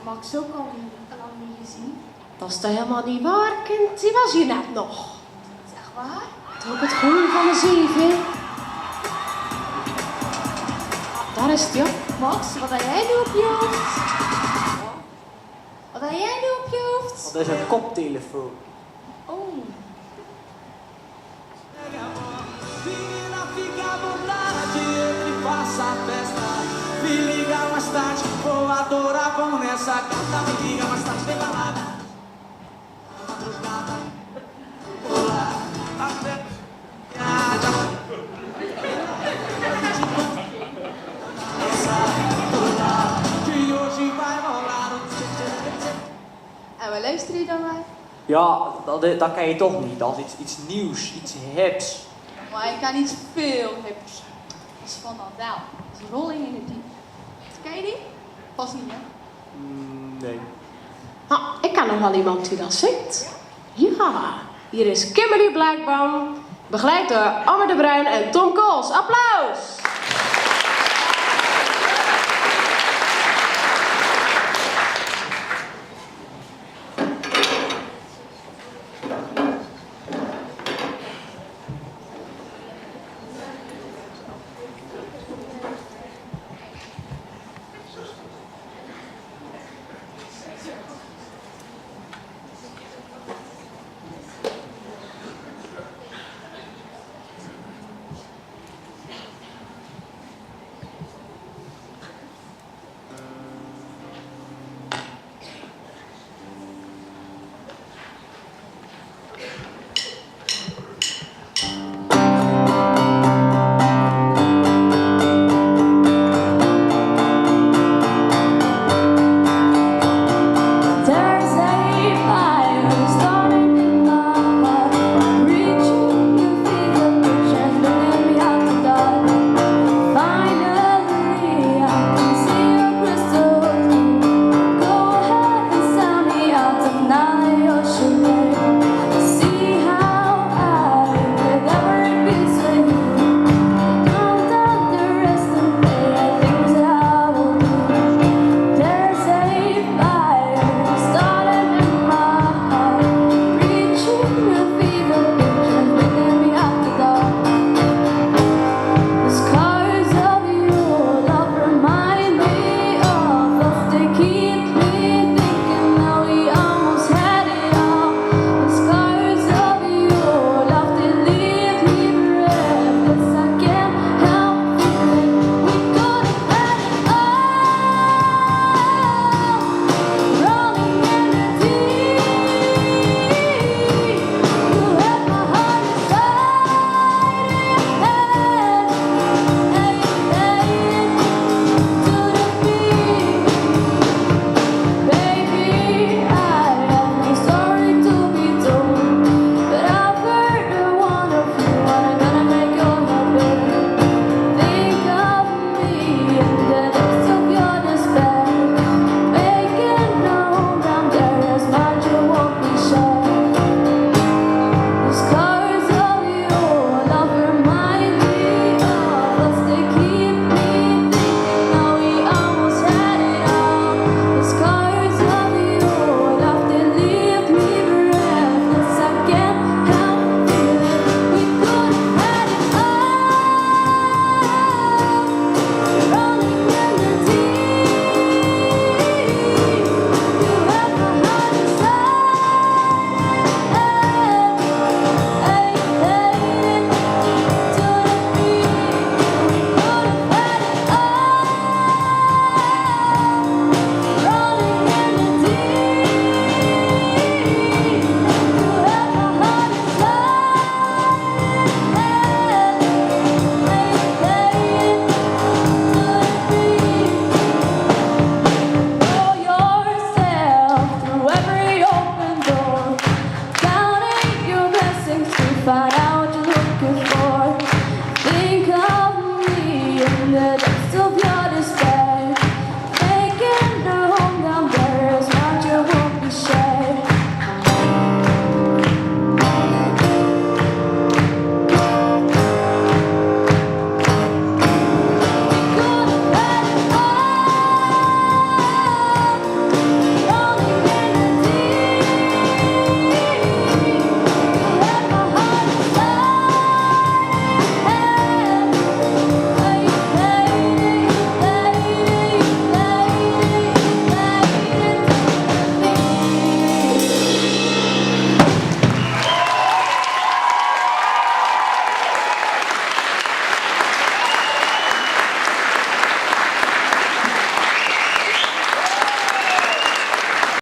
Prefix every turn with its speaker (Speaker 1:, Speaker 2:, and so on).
Speaker 1: Max ook al lang niet gezien.
Speaker 2: Dat is toch helemaal niet waar, kind? Die was hier net nog.
Speaker 1: Dat is echt waar?
Speaker 2: Toch het groen van de zeven. Daar is het, ja.
Speaker 1: Max, wat heb jij nu op je hoofd? Wat heb jij nu op je hoofd?
Speaker 3: Dat is een koptelefoon.
Speaker 1: Oh.
Speaker 4: Me liga mais tarde, vou adorar, vamos nessa gata. Me liga mais tarde, tem balada. Madrugada, olá, até que hoje vai rolar.
Speaker 1: En waar luister je dan naar?
Speaker 3: Ja, dat kan je toch niet. Dat is iets nieuws, iets hips.
Speaker 1: Maar ik kan iets veel hips. Dat is van Adele. Dat is Rolling in the Deep. Ken je die? Pas niet, hè?
Speaker 3: Nee.
Speaker 2: Ah, ik ken nog wel iemand die dat zingt. Ja, hier is Kimberly Blackburn, begeleid door Amber de Bruin en Tom Coles. Applaus!